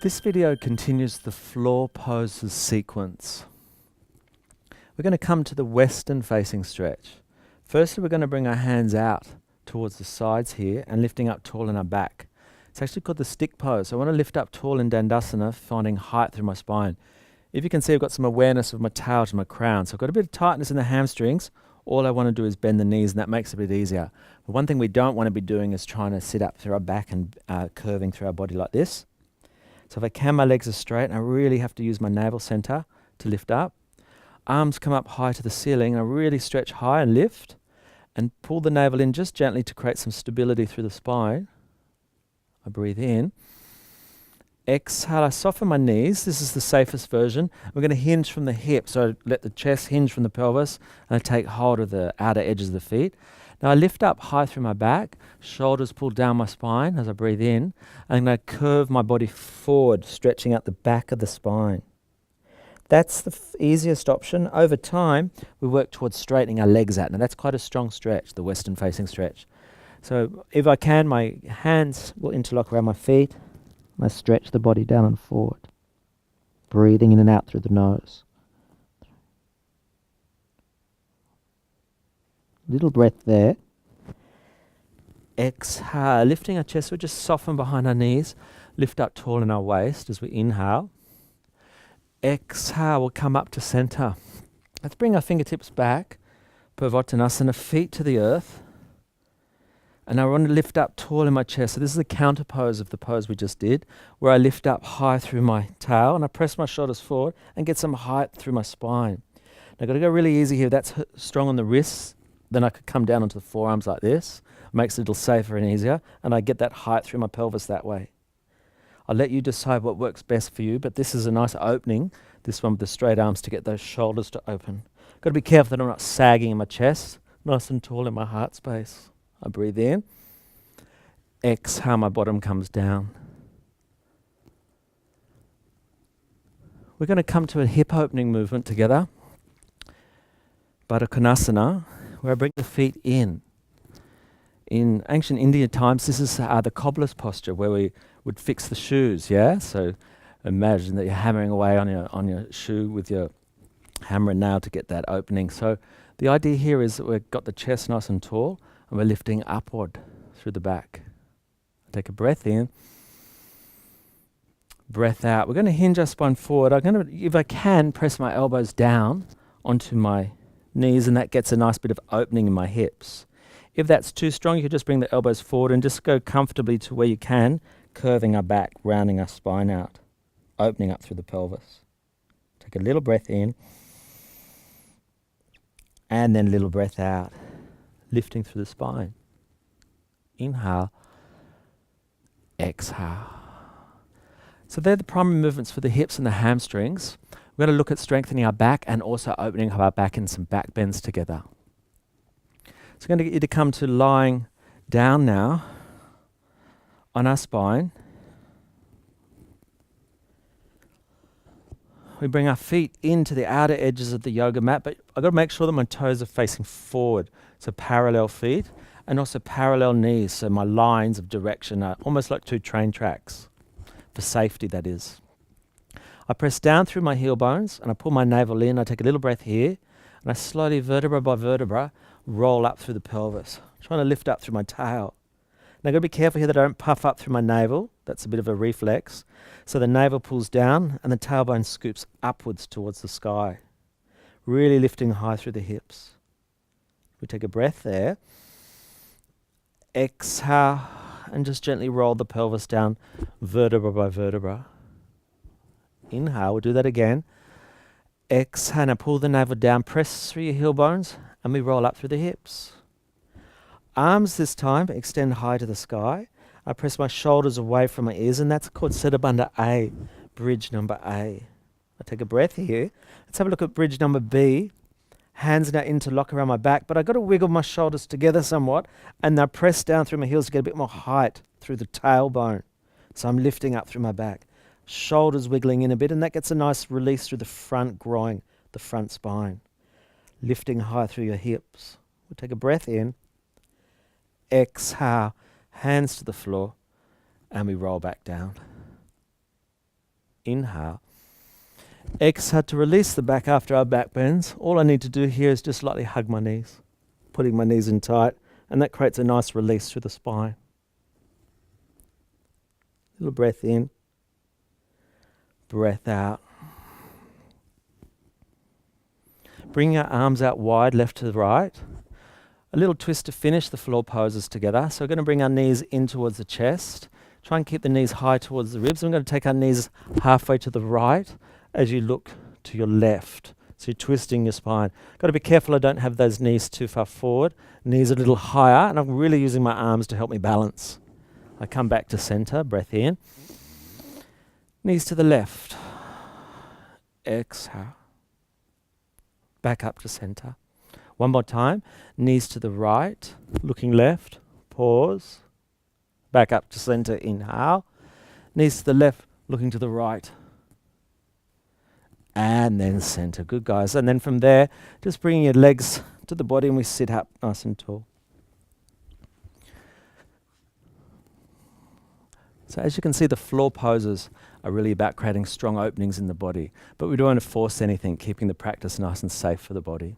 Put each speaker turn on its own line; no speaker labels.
This video continues the floor poses sequence. We're going to come to the western facing stretch. Firstly, we're going to bring our hands out towards the sides here and lifting up tall in our back. It's actually called the stick pose. So I want to lift up tall in Dandasana, finding height through my spine. If you can see, I've got some awareness of my tail to my crown. So I've got a bit of tightness in the hamstrings. All I want to do is bend the knees, and that makes it a bit easier. But one thing we don't want to be doing is trying to sit up through our back and curving through our body like this. So if I can, my legs are straight, and I really have to use my navel center to lift up. Arms come up high to the ceiling, and I really stretch high and lift, and pull the navel in just gently to create some stability through the spine. I breathe in. Exhale, I soften my knees. This is the safest version. We're going to hinge from the hips, so I let the chest hinge from the pelvis, and I take hold of the outer edges of the feet. Now I lift up high through my back, shoulders pull down my spine as I breathe in, and I'm going to curve my body forward, stretching out the back of the spine. That's the easiest option. Over time, we work towards straightening our legs out. Now that's quite a strong stretch, the western facing stretch. So if I can, my hands will interlock around my feet. I stretch the body down and forward, breathing in and out through the nose. Little breath there. Exhale, lifting our chest, we just soften behind our knees, lift up tall in our waist as we inhale. Exhale, we'll come up to center. Let's bring our fingertips back, Purvottanasana, feet to the earth. And I want to lift up tall in my chest. So this is the counter pose of the pose we just did, where I lift up high through my tail and I press my shoulders forward and get some height through my spine. Now I've got to go really easy here. That's strong on the wrists. Then I could come down onto the forearms like this. Makes it a little safer and easier. And I get that height through my pelvis that way. I'll let you decide what works best for you, but this is a nice opening, this one with the straight arms, to get those shoulders to open. Got to be careful that I'm not sagging in my chest, nice and tall in my heart space. I breathe in. Exhale, my bottom comes down. We're going to come to a hip opening movement together. Baddha Konasana, where I bring the feet in. In ancient Indian times, this is the cobbler's posture, where we would fix the shoes, yeah? So imagine that you're hammering away on your shoe with your hammer and nail to get that opening. So the idea here is that we've got the chest nice and tall, and we're lifting upward through the back. Take a breath in, breath out. We're going to hinge our spine forward. I'm going to, if I can, press my elbows down onto my knees, and that gets a nice bit of opening in my hips. If that's too strong, you could just bring the elbows forward and just go comfortably to where you can, curving our back, rounding our spine out, opening up through the pelvis. Take a little breath in, and then a little breath out, lifting through the spine. Inhale, exhale. So they're the primary movements for the hips and the hamstrings. We're going to look at strengthening our back and also opening up our back in some back bends together. So I'm going to get you to come to lying down now on our spine. We bring our feet into the outer edges of the yoga mat, but I've got to make sure that my toes are facing forward. So parallel feet and also parallel knees. So my lines of direction are almost like two train tracks, for safety that is. I press down through my heel bones and I pull my navel in. I take a little breath here and I slowly, vertebra by vertebra, roll up through the pelvis, trying to lift up through my tail. Now I've got to be careful here that I don't puff up through my navel. That's a bit of a reflex. So the navel pulls down and the tailbone scoops upwards towards the sky, really lifting high through the hips. We take a breath there. Exhale and just gently roll the pelvis down vertebra by vertebra. Inhale, we'll do that again. Exhale, now pull the navel down, press through your heel bones, and we roll up through the hips. Arms this time extend high to the sky. I press my shoulders away from my ears, and that's called Siddhabandha A, bridge number A. I take a breath here. Let's have a look at bridge number B. Hands now interlock around my back, but I've got to wiggle my shoulders together somewhat, and now press down through my heels to get a bit more height through the tailbone. So I'm lifting up through my back. Shoulders wiggling in a bit, and that gets a nice release through the front groin, the front spine. Lifting high through your hips. We'll take a breath in. Exhale, hands to the floor, and we roll back down. inhale. Exhale to release the back after our back bends. All I need to do here is just lightly hug my knees, putting my knees in tight, and that creates a nice release through the spine. Little breath in, breath out. Bring your arms out wide, left to the right. A little twist to finish the floor poses together. So we're going to bring our knees in towards the chest. Try and keep the knees high towards the ribs. We're going to take our knees halfway to the right as you look to your left. So you're twisting your spine. Got to be careful I don't have those knees too far forward. Knees a little higher, and I'm really using my arms to help me balance. I come back to center, breath in. Knees to the left. Exhale. Back up to center. One more time. Knees to the right, looking left. Pause. Back up to center, inhale. Knees to the left, looking to the right. And then center. Good, guys. And then from there, just bringing your legs to the body and we sit up nice and tall. So as you can see, the floor poses are really about creating strong openings in the body, but we don't want to force anything, keeping the practice nice and safe for the body.